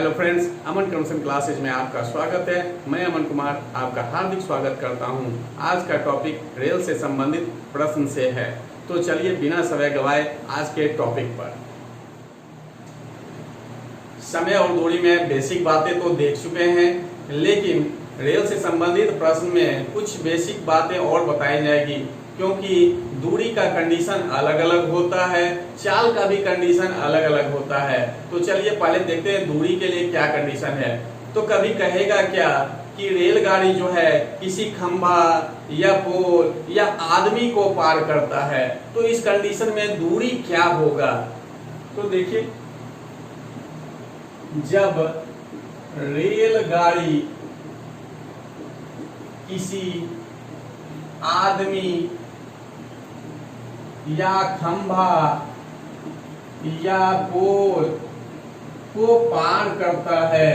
Hello friends, अमन conversation classes में आपका स्वागत है। मैं अमन कुमार आपका हार्दिक स्वागत करता हूं। आज का टॉपिक रेल से संबंधित प्रश्न से है। तो चलिए बिना समय गवाए आज के टॉपिक पर। समय और दूरी में बेसिक बातें तो देख चुके हैं, लेकिन रेल से संबंधित प्रश्न में कुछ बेसिक बातें और बताई जाएगी, क्योंकि दूरी का कंडीशन अलग अलग होता है, चाल का भी कंडीशन अलग अलग होता है। तो चलिए पहले देखते हैं दूरी के लिए क्या कंडीशन है। तो कभी कहेगा क्या कि रेलगाड़ी जो है किसी खंभा या पोल या आदमी को पार करता है, तो इस कंडीशन में दूरी क्या होगा। तो देखिए, जब रेलगाड़ी किसी आदमी या खंभा या पोल को पार करता है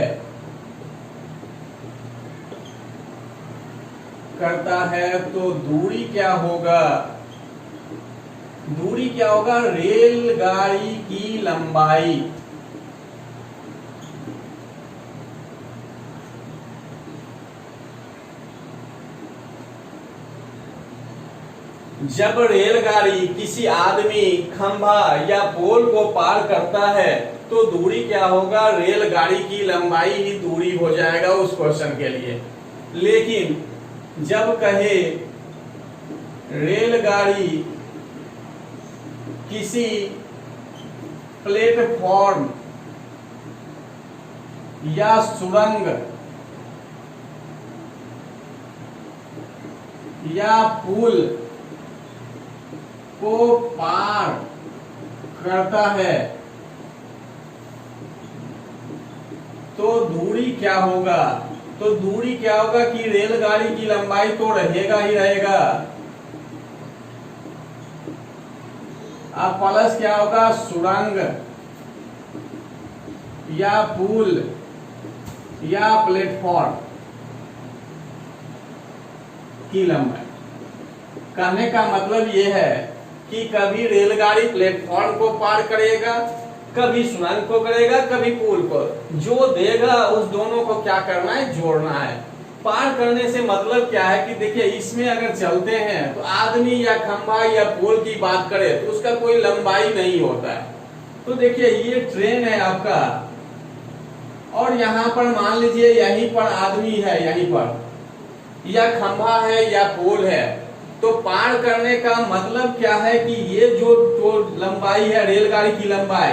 तो दूरी क्या होगा। दूरी क्या होगा, रेलगाड़ी की लंबाई। जब रेलगाड़ी किसी आदमी, खंभा या पोल को पार करता है तो दूरी क्या होगा, रेलगाड़ी की लंबाई ही दूरी हो जाएगा उस क्वेश्चन के लिए। लेकिन जब कहे रेलगाड़ी किसी प्लेटफॉर्म या सुरंग या पुल को पार करता है तो दूरी क्या होगा। तो दूरी क्या होगा कि रेलगाड़ी की लंबाई तो रहेगा ही रहेगा, अब प्लस क्या होगा, सुरंग या पुल या प्लेटफॉर्म की लंबाई। कहने का मतलब यह है कि कभी रेलगाड़ी प्लेटफॉर्म को पार करेगा, कभी सुरंग को करेगा, कभी पुल को। जो देगा उस दोनों को क्या करना है, जोड़ना है। पार करने से मतलब क्या है कि देखिए, इसमें अगर चलते हैं तो आदमी या खंभा या पोल की बात करें तो उसका कोई लंबाई नहीं होता है। तो देखिए, ये ट्रेन है आपका और यहाँ पर मान लीजिए यहीं पर आदमी है, यहीं पर या खंभा है या पोल है। तो पार करने का मतलब क्या है कि ये जो लंबाई है रेलगाड़ी की लंबाई,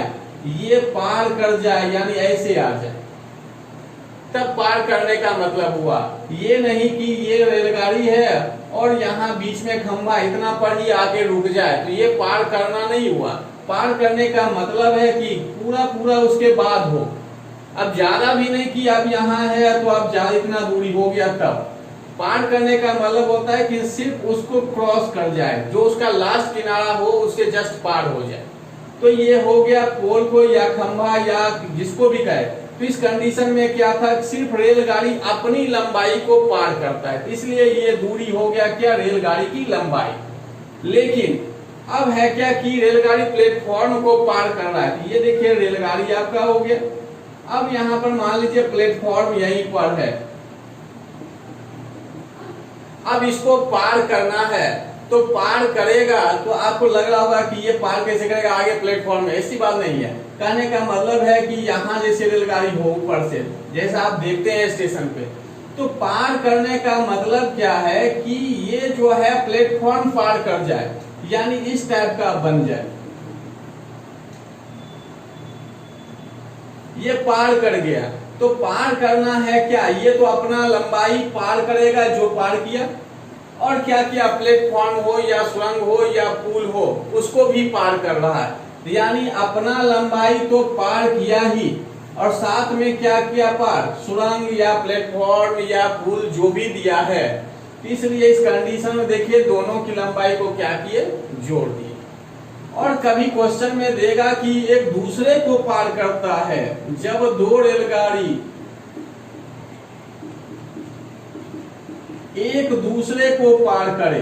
ये पार कर जाए, यानी ऐसे आ जाए, तब पार करने का मतलब हुआ। ये नहीं कि ये रेलगाड़ी है और यहाँ बीच में खंभा इतना पर ही आके रुक जाए, तो ये पार करना नहीं हुआ। पार करने का मतलब है कि पूरा पूरा उसके बाद हो। अब ज्यादा भी नहीं कि अब यहाँ है तो अब ज्यादा इतना दूरी हो गया, तब पार करने का मतलब होता है कि सिर्फ उसको क्रॉस कर जाए, जो उसका लास्ट किनारा हो उससे जस्ट पार हो जाए। तो ये हो गया पोल को या खंभा या जिसको भी कहे। तो इस कंडीशन में क्या था, सिर्फ रेलगाड़ी अपनी लंबाई को पार करता है, इसलिए ये दूरी हो गया क्या, रेलगाड़ी की लंबाई। लेकिन अब है क्या कि रेलगाड़ी प्लेटफॉर्म को पार कर रहा है। ये देखिए, रेलगाड़ी आपका हो गया। अब यहाँ पर मान लीजिए प्लेटफॉर्म यहीं पर है, अब इसको पार करना है तो पार करेगा। तो आपको लग रहा होगा कि ये पार कैसे करेगा, आगे प्लेटफॉर्म में, ऐसी बात नहीं है। कहने का मतलब है कि यहाँ जैसे रेलगाड़ी हो ऊपर से, जैसा आप देखते हैं स्टेशन पे, तो पार करने का मतलब क्या है कि ये जो है प्लेटफॉर्म पार कर जाए, यानी इस टाइप का बन जाए। ये पार कर गया, तो पार करना है क्या, ये तो अपना लंबाई पार करेगा जो पार किया, और क्या किया, प्लेटफॉर्म हो या सुरंग हो या पुल हो उसको भी पार कर रहा है। यानी अपना लंबाई तो पार किया ही, और साथ में क्या किया, पार सुरंग या प्लेटफॉर्म या पुल जो भी दिया है। इसलिए इस कंडीशन में देखिए दोनों की लंबाई को क्या किए, जोड़ दिए। और कभी क्वेश्चन में देगा कि एक दूसरे को पार करता है। जब दो रेलगाड़ी एक दूसरे को पार करे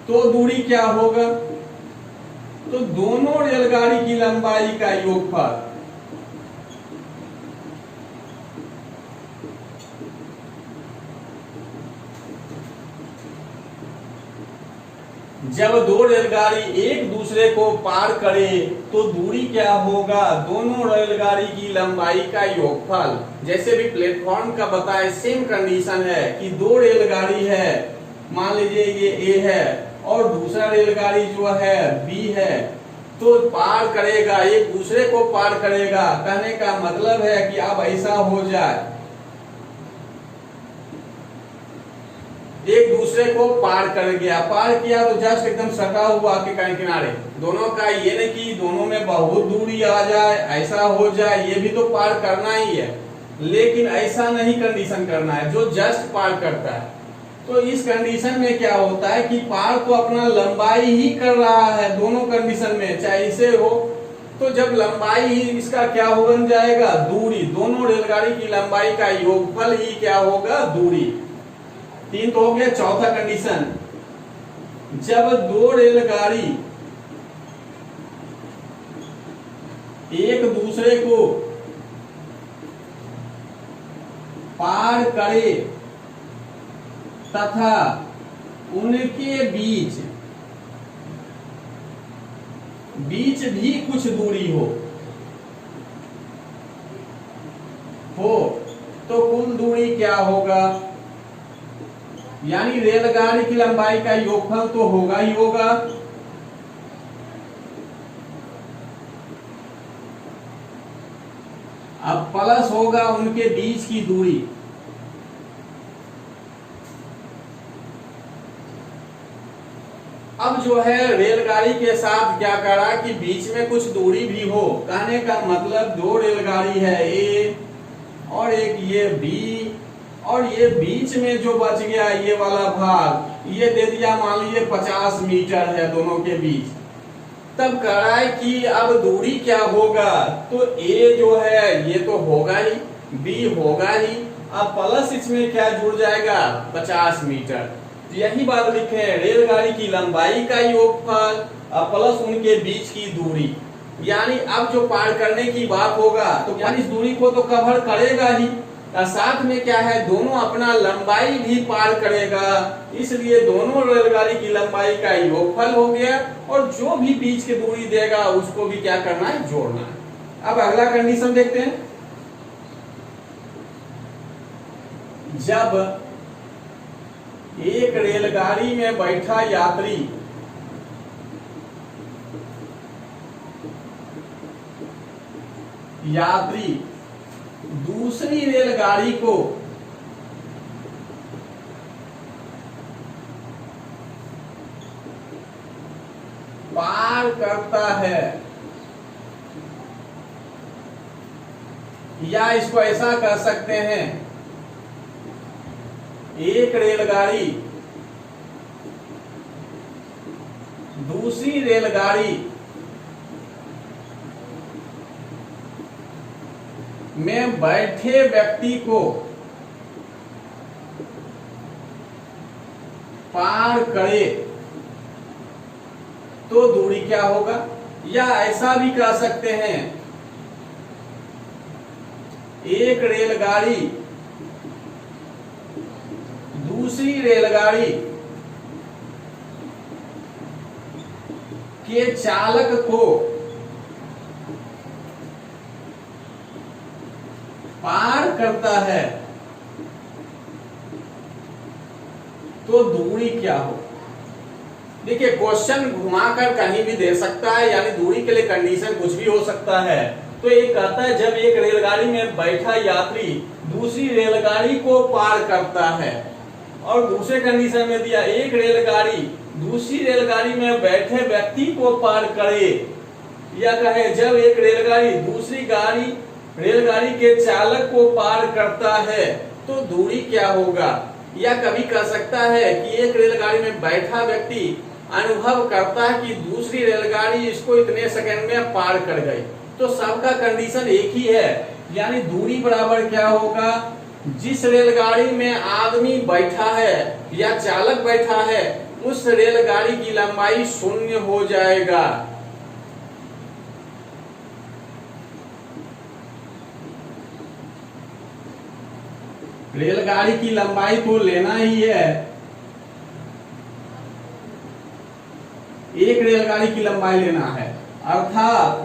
तो दूरी क्या होगा, तो दोनों रेलगाड़ी की लंबाई का योगफल जब दो रेलगाड़ी एक दूसरे को पार करे तो दूरी क्या होगा? दोनों रेलगाड़ी की लंबाई का योगफल। जैसे भी प्लेटफॉर्म का बताए सेम कंडीशन है कि दो रेलगाड़ी है, मान लीजिए ये ए है और दूसरा रेलगाड़ी जो है बी है, तो पार करेगा, एक दूसरे को पार करेगा। कहने का मतलब है कि अब ऐसा हो जाए, एक दूसरे को पार कर गया, पार किया तो जस्ट एकदम सटा हुआ के किनारे दोनों का, ये नहीं कि दोनों में बहुत दूरी आ जाए, ऐसा हो जाए, ये भी तो पार करना ही है, लेकिन ऐसा नहीं कंडीशन करना है जो जस्ट पार करता है। तो इस कंडीशन में क्या होता है कि पार तो अपना लंबाई ही कर रहा है दोनों कंडीशन में, चाहे इसे हो, तो जब लंबाई ही इसका क्या हो बन जाएगा? दूरी। दोनों रेलगाड़ी की लंबाई का योगफल ही क्या होगा? दूरी। तीन तो हो गया। चौथा कंडीशन, जब दो रेलगाड़ी एक दूसरे को पार करे तथा उनके बीच भी कुछ दूरी हो तो कुल दूरी क्या होगा? यानी रेलगाड़ी की लंबाई का योगफल तो होगा ही होगा, अब प्लस होगा उनके बीच की दूरी। अब जो है रेलगाड़ी के साथ क्या करा कि बीच में कुछ दूरी भी हो। कहने का मतलब दो रेलगाड़ी है ए और एक ये बी, और ये बीच में जो बच गया ये वाला भाग, ये दे दिया मान लीजिए 50 मीटर है दोनों के बीच। तब कराए कि अब दूरी क्या होगा? तो ए जो है ये तो होगा ही, बी होगा ही, अब प्लस इसमें क्या जुड़ जाएगा? 50 मीटर। यही बात लिखे है, रेलगाड़ी की लंबाई का योगफल और प्लस उनके बीच की दूरी। यानी अब जो पार करने की बात होगा तो यानी इस दूरी को तो कवर करेगा ही, साथ में क्या है, दोनों अपना लंबाई भी पार करेगा, इसलिए दोनों रेलगाड़ी की लंबाई का योगफल हो गया, और जो भी बीच की दूरी देगा उसको भी क्या करना है? जोड़ना है। अब अगला कंडीशन देखते हैं, जब एक रेलगाड़ी में बैठा यात्री दूसरी रेलगाड़ी को पार करता है, या इसको ऐसा कर सकते हैं, एक रेलगाड़ी दूसरी रेलगाड़ी में बैठे व्यक्ति को पार करे तो दूरी क्या होगा? या ऐसा भी कह सकते हैं, एक रेलगाड़ी दूसरी रेलगाड़ी के चालक को पार करता है तो दूरी क्या हो? देखिए क्वेश्चन घुमाकर कहीं भी दे सकता है, यानी दूरी के लिए कंडीशन कुछ भी हो सकता है। तो ये कहता है जब एक रेलगाड़ी में बैठा यात्री दूसरी रेलगाड़ी को पार करता है, और दूसरे कंडीशन में दिया एक रेलगाड़ी दूसरी रेलगाड़ी में बैठे व्यक्ति को पार करे, या कहे जब एक रेलगाड़ी दूसरी रेलगाड़ी के चालक को पार करता है तो दूरी क्या होगा? या कभी कह सकता है कि एक रेलगाड़ी में बैठा व्यक्ति अनुभव करता है कि दूसरी रेलगाड़ी इसको इतने सेकंड में पार कर गई, तो सबका कंडीशन एक ही है, यानी दूरी बराबर क्या होगा? जिस रेलगाड़ी में आदमी बैठा है या चालक बैठा है उस रेलगाड़ी की लंबाई 0 हो जाएगा, रेलगाड़ी की लंबाई तो लेना ही है, एक रेलगाड़ी की लंबाई लेना है, अर्थात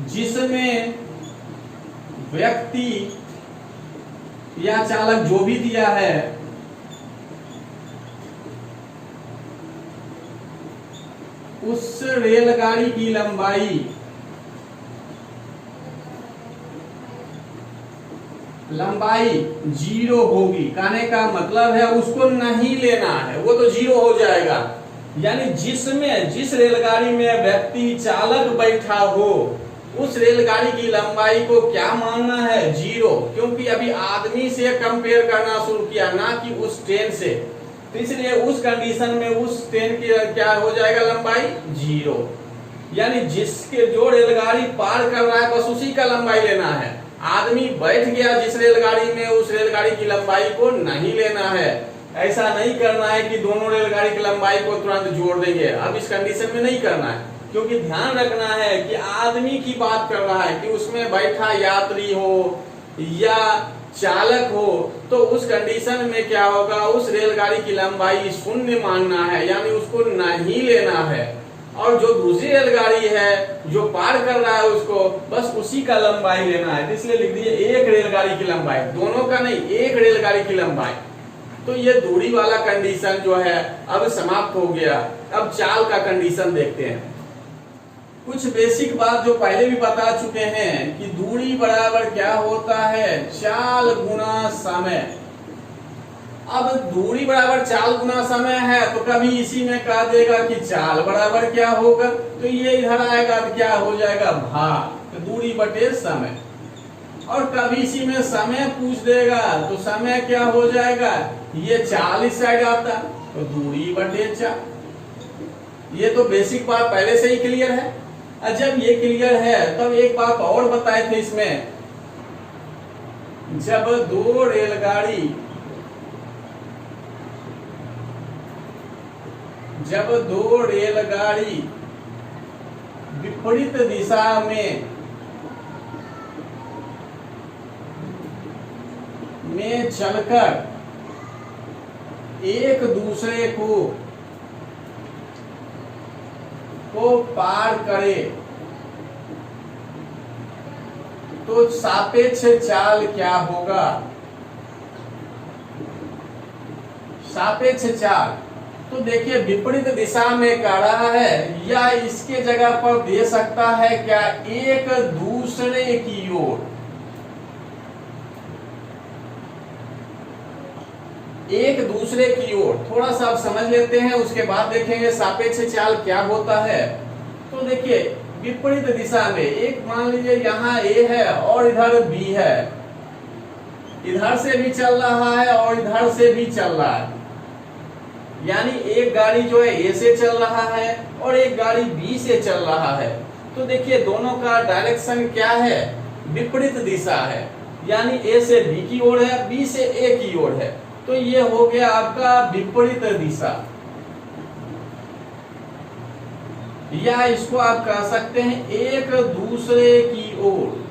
जिसमें व्यक्ति या चालक जो भी दिया है उस रेलगाड़ी की लंबाई 0 होगी। कहने का मतलब है उसको नहीं लेना है, वो तो 0 हो जाएगा। यानी जिस रेलगाड़ी में व्यक्ति चालक बैठा हो उस रेलगाड़ी की लंबाई को क्या मानना है, 0, क्योंकि अभी आदमी से कंपेयर करना शुरू किया, ना कि उस ट्रेन से। तो इसलिए उस कंडीशन में उस ट्रेन की क्या हो जाएगा, लंबाई 0। यानी जो रेलगाड़ी पार कर रहा है बस उसी का लंबाई लेना है। आदमी बैठ गया जिस रेलगाड़ी में, उस रेलगाड़ी की लंबाई को नहीं लेना है। ऐसा नहीं करना है कि दोनों रेलगाड़ी की लंबाई को तुरंत जोड़ देंगे, अब इस कंडीशन में नहीं करना है, क्योंकि ध्यान रखना है कि आदमी की बात कर रहा है कि उसमें बैठा यात्री हो या चालक हो, तो उस कंडीशन में क्या होगा, उस रेलगाड़ी की लंबाई 0 मानना है, यानी उसको नहीं लेना है। और जो दूसरी रेलगाड़ी है जो पार कर रहा है उसको बस उसी का लंबाई लेना है। इसलिए लिख दिए एक रेलगाड़ी की लंबाई, दोनों का नहीं, एक रेलगाड़ी की लंबाई। तो ये दूरी वाला कंडीशन जो है अब समाप्त हो गया। अब चाल का कंडीशन देखते हैं। कुछ बेसिक बात जो पहले भी बता चुके हैं कि दूरी बराबर क्या होता है, चाल गुना समय। अब दूरी बराबर चाल गुना समय है तो कभी इसी में कह देगा कि चाल बराबर क्या होगा, तो ये इधर आएगा तो क्या हो जाएगा, भाग, तो दूरी बटे समय। और कभी इसी में समय पूछ देगा तो समय क्या हो जाएगा, ये 40 साइड आता तो दूरी बटे चाल। ये तो बेसिक बात पहले से ही क्लियर है। और जब ये क्लियर है तब एक बात और बताए थे इसमें, जब दो रेलगाड़ी विपरीत दिशा में चलकर एक दूसरे को पार करे तो सापेक्ष चाल क्या होगा। सापेक्ष चाल तो देखिए विपरीत दिशा में कह रहा है, या इसके जगह पर दे सकता है क्या, एक दूसरे की ओर, एक दूसरे की ओर। थोड़ा सा आप समझ लेते हैं, उसके बाद देखेंगे सापेक्ष चाल क्या होता है। तो देखिए विपरीत दिशा में, एक मान लीजिए यहाँ A है और इधर B है, इधर से भी चल रहा है और इधर से भी चल रहा है। यानी एक गाड़ी जो है A से चल रहा है और एक गाड़ी B से चल रहा है। तो देखिए दोनों का डायरेक्शन क्या है, विपरीत दिशा है। यानी A से B की ओर है, B से A की ओर है। तो ये हो गया आपका विपरीत दिशा, या इसको आप कह सकते हैं एक दूसरे की ओर।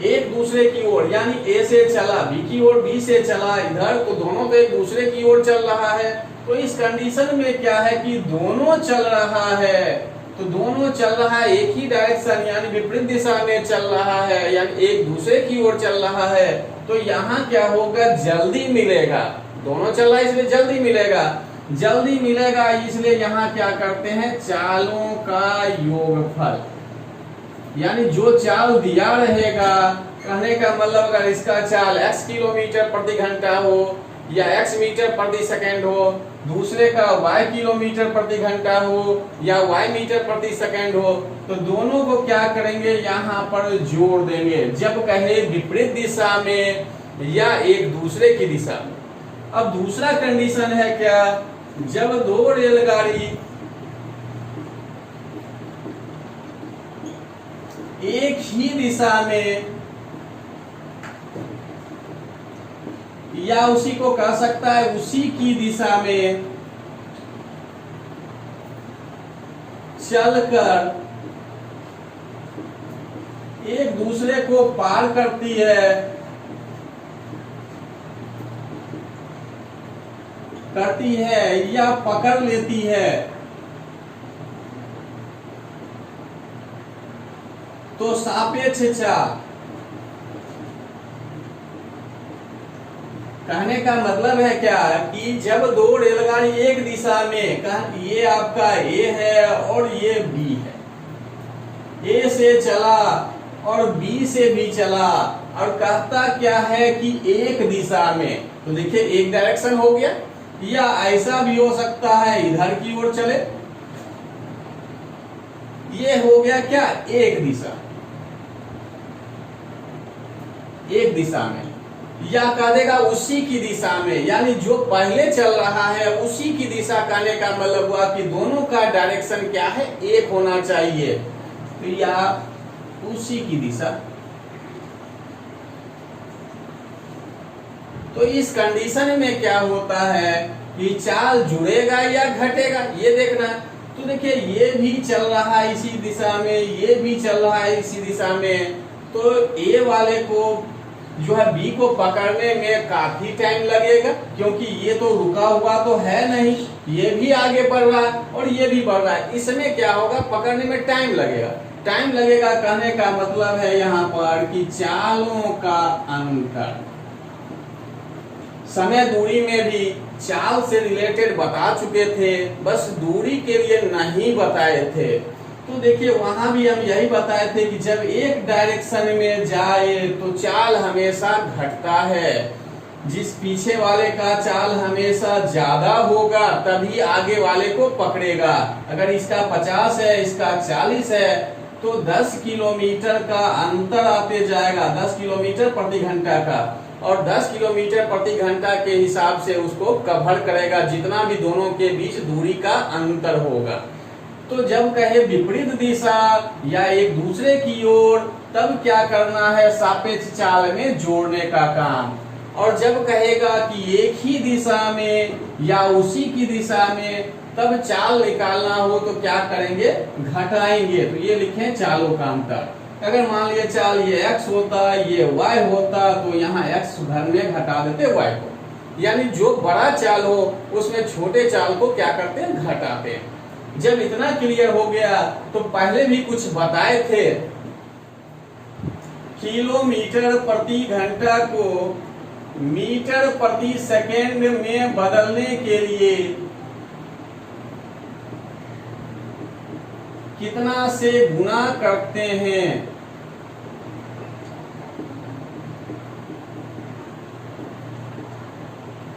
एक दूसरे की ओर यानी A से चला B की ओर, B से चला इधर, तो दोनों तो एक दूसरे की ओर चल रहा है। तो इस कंडीशन में क्या है कि दोनों चल रहा है, तो दोनों चल रहा है एक ही डायरेक्शन यानी विपरीत दिशा में चल रहा है, यानी एक दूसरे की ओर चल रहा है। तो यहाँ क्या होगा, जल्दी मिलेगा। दोनों चल रहा है इसलिए जल्दी मिलेगा, जल्दी मिलेगा इसलिए यहाँ क्या करते हैं, चालों का योगफल। यानी जो चाल दिया रहेगा, कहने का मतलब अगर इसका चाल x किलोमीटर प्रति घंटा हो या x मीटर प्रति सेकंड हो, दूसरे का y किलोमीटर प्रति घंटा हो या y मीटर प्रति सेकंड हो, तो दोनों को क्या करेंगे, यहाँ पर जोड़ देंगे जब कहे विपरीत दिशा में या एक दूसरे की दिशा में। अब दूसरा कंडीशन है क्या, जब दो रेलगाड़ी एक ही दिशा में, या उसी को कह सकता है उसी की दिशा में चलकर एक दूसरे को पार करती है, या पकड़ लेती है, तो सापेक्ष चाल। कहने का मतलब है क्या कि जब दो रेलगाड़ी एक दिशा में, ये आपका ए है और ये बी है, ए से चला और बी से भी चला, और कहता क्या है कि एक दिशा में, तो देखिए एक डायरेक्शन हो गया, या ऐसा भी हो सकता है इधर की ओर चले, ये हो गया क्या, एक दिशा, एक दिशा में, या कह देगा उसी की दिशा में, यानी जो पहले चल रहा है उसी की दिशा, कहने का मतलब हुआ कि दोनों का डायरेक्शन क्या है, एक होना चाहिए, तो या उसी की दिशा। तो इस कंडीशन में क्या होता है कि चाल जुड़ेगा या घटेगा, ये देखना। तो देखिए ये भी चल रहा है इसी दिशा में, ये भी चल रहा है इसी दिशा में, तो ए वाले को जो है बी को पकड़ने में काफी टाइम लगेगा, क्योंकि ये तो रुका हुआ तो है नहीं, ये भी आगे बढ़ रहा है और ये भी बढ़ रहा है, इसमें क्या होगा, पकड़ने में टाइम लगेगा। टाइम लगेगा कहने का मतलब है यहाँ पर कि चालों का अंतर, समय दूरी में भी चाल से रिलेटेड बता चुके थे, बस दूरी के लिए नहीं बताए थे। तो देखिए वहां भी हम यही बताए थे कि जब एक डायरेक्शन में जाए तो चाल हमेशा घटता है, जिस पीछे वाले का चाल हमेशा ज्यादा होगा तभी आगे वाले को पकड़ेगा। अगर इसका 50 है, इसका 40 है, तो 10 किलोमीटर का अंतर आते जाएगा, 10 किलोमीटर प्रति घंटा का, और 10 किलोमीटर प्रति घंटा के हिसाब से उसको कवर करेगा जितना भी दोनों के बीच दूरी का अंतर होगा। तो जब कहे विपरीत दिशा या एक दूसरे की ओर, तब क्या करना है, सापेक्ष चाल में जोड़ने का काम। और जब कहेगा कि एक ही दिशा में या उसी की दिशा में, तब चाल निकालना हो तो क्या करेंगे, घटाएंगे। तो ये लिखें चालों का अंतर। अगर मान लिया चाल ये x होता, ये y होता, तो यहाँ x घर में घटा देते y को, यानी जो बड़ा चाल हो उसमें छोटे चाल को क्या करते हैं, घटाते हैं। जब इतना क्लियर हो गया तो पहले भी कुछ बताए थे, किलोमीटर प्रति घंटा को मीटर प्रति सेकेंड में बदलने के लिए कितना से गुणा करते हैं।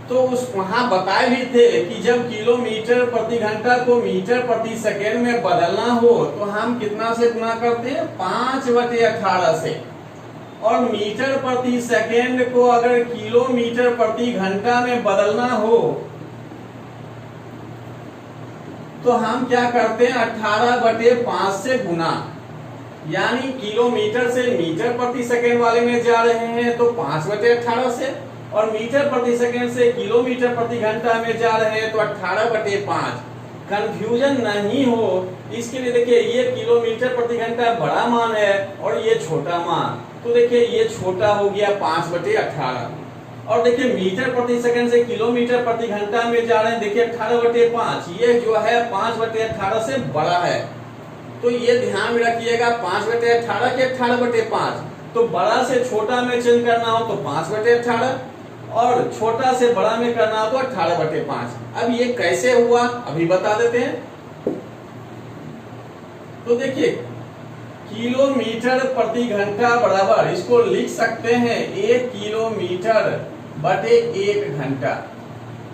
तो उस वहां बताए भी थे कि जब किलोमीटर प्रति घंटा को मीटर प्रति सेकेंड में बदलना हो तो हम कितना से गुणा करते हैं, 5/18 से। और मीटर प्रति सेकेंड को अगर किलोमीटर प्रति घंटा में बदलना हो तो हम क्या करते हैं, 18/5 से गुणा, यानी किलोमीटर से मीटर प्रति सेकेंड वाले में जा रहे हैं तो 5/18 से, और मीटर प्रति सेकेंड से किलोमीटर प्रति घंटा में जा रहे हैं तो 18/5। कंफ्यूजन नहीं हो इसके लिए देखिए ये किलोमीटर प्रति घंटा बड़ा मान है और ये छोटा मान, तो देखिए ये छोटा हो गया 5/18, और देखिए मीटर प्रति सेकंड से किलोमीटर प्रति घंटा में जा रहे हैं, देखिए 18/5, ये जो है 5/18 से बड़ा है। तो ये ध्यान में रखिएगा, 5/18 के 18/5, तो बड़ा से छोटा में चेंज करना हो तो 5/18, और छोटा से बड़ा में करना हो तो 18/5। अब ये कैसे हुआ अभी बता देते हैं। तो देखिए किलोमीटर प्रति घंटा बराबर, इसको लिख सकते हैं 1 किलोमीटर बटे 1 घंटा।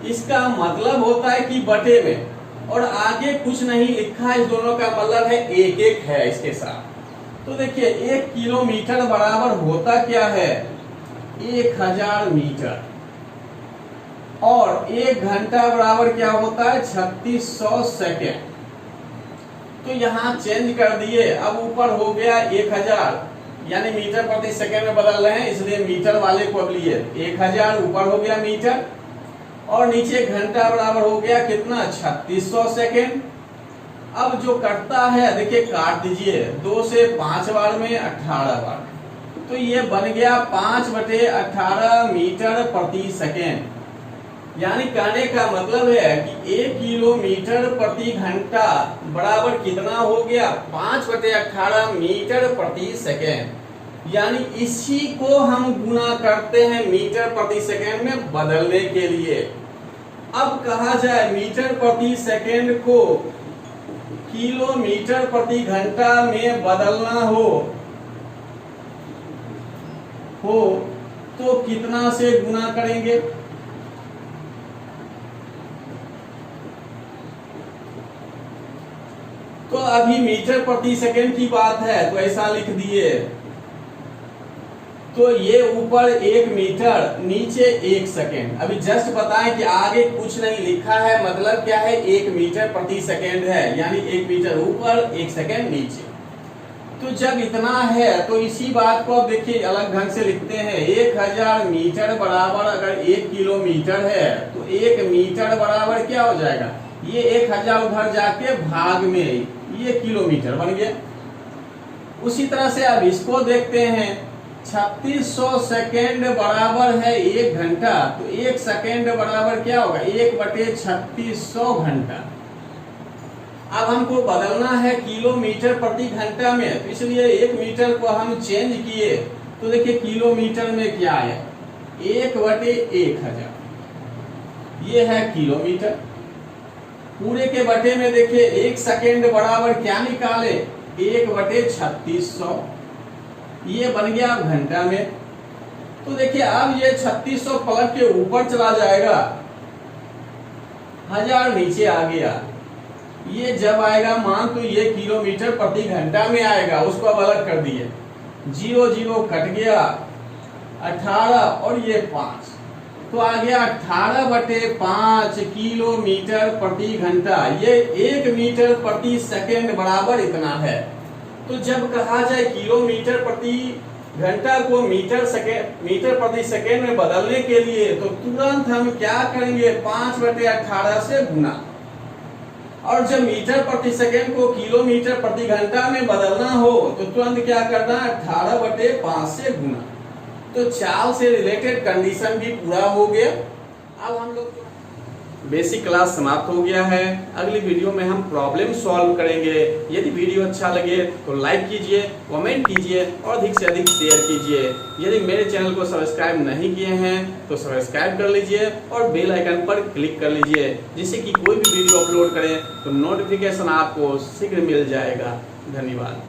इसका मतलब होता है कि बटे में, और आगे कुछ नहीं लिखा, इस दोनों का मतलब है 1-1 है इसके साथ। तो देखिए 1 किलोमीटर बराबर होता क्या है, 1000 मीटर, और 1 घंटा बराबर क्या होता है, 3600 सेकेंड। तो यहाँ चेंज कर दिए, अब ऊपर हो गया 1000, यानी मीटर प्रति सेकेंड में बदल रहे हैं इसलिए मीटर वाले को अब लिए 1000, ऊपर हो गया मीटर, और नीचे घंटा बराबर हो गया कितना, 3600 सेकेंड। अब जो कटता है देखिए काट दीजिए, 2 से 5 बार में 18 बार, तो ये बन गया 5/18 मीटर प्रति सेकेंड। यानी कहने का मतलब है कि 1 किलोमीटर प्रति घंटा बराबर कितना हो गया, 5/18 मीटर प्रति सेकेंड। यानी इसी को हम गुना करते हैं मीटर प्रति सेकेंड में बदलने के लिए। अब कहा जाए मीटर प्रति सेकेंड को किलोमीटर प्रति घंटा में बदलना हो तो कितना से गुना करेंगे? तो अभी मीटर प्रति सेकेंड की बात है तो ऐसा लिख दिए, तो ये ऊपर 1 मीटर नीचे 1 सेकेंड। अभी जस्ट बताएं कि आगे कुछ नहीं लिखा है, मतलब क्या है, 1 मीटर प्रति सेकेंड है, यानी 1 मीटर ऊपर 1 सेकेंड नीचे। तो जब इतना है तो इसी बात को अब देखिए अलग ढंग से लिखते हैं। 1000 मीटर बराबर अगर 1 किलोमीटर है तो 1 मीटर बराबर क्या हो जाएगा, ये 1000 उधर जाके भाग में ये किलोमीटर बन गया। उसी तरह से अब इसको देखते हैं, 3600 सेकेंड बराबर है 1 घंटा, तो 1 सेकेंड बराबर क्या होगा, 1/3600 घंटा। अब हमको बदलना है किलोमीटर प्रति घंटा में, तो इसलिए 1 मीटर को हम चेंज किए, तो देखिए किलोमीटर में क्या है, 1/1000, ये है किलोमीटर। पूरे के बटे में देखिए 1 सेकेंड बराबर क्या निकाले, 1/3600, ये बन गया घंटा में। तो देखिए अब ये 3600 पलट के ऊपर चला जाएगा, 1000 नीचे आ गया। ये जब आएगा मान तो ये किलोमीटर प्रति घंटा में आएगा, उसको अब अलग कर दिए, 0 0 कट गया, 18 और ये 5, तो आ गया 18/5 किलोमीटर प्रति घंटा। ये 1 मीटर प्रति सेकेंड बराबर इतना है। तो जब कहा जाए किलोमीटर प्रति घंटा को मीटर प्रति सेकेंड में बदलने के लिए, तो तुरंत हम क्या करेंगे, 5/18 से गुना। और जब मीटर प्रति सेकेंड को किलोमीटर प्रति घंटा में बदलना हो तो तुरंत क्या करना है, 18/5 से गुना। तो चाल से रिलेटेड कंडीशन भी पूरा हो गया। अब हम लोग बेसिक क्लास समाप्त हो गया है। अगली वीडियो में हम प्रॉब्लम सॉल्व करेंगे। यदि वीडियो अच्छा लगे तो लाइक कीजिए, कमेंट कीजिए और अधिक से अधिक शेयर कीजिए। यदि मेरे चैनल को सब्सक्राइब नहीं किए हैं तो सब्सक्राइब कर लीजिए और बेल आइकन पर क्लिक कर लीजिए, जिससे कि कोई भी वीडियो अपलोड करें तो नोटिफिकेशन आपको शीघ्र मिल जाएगा। धन्यवाद।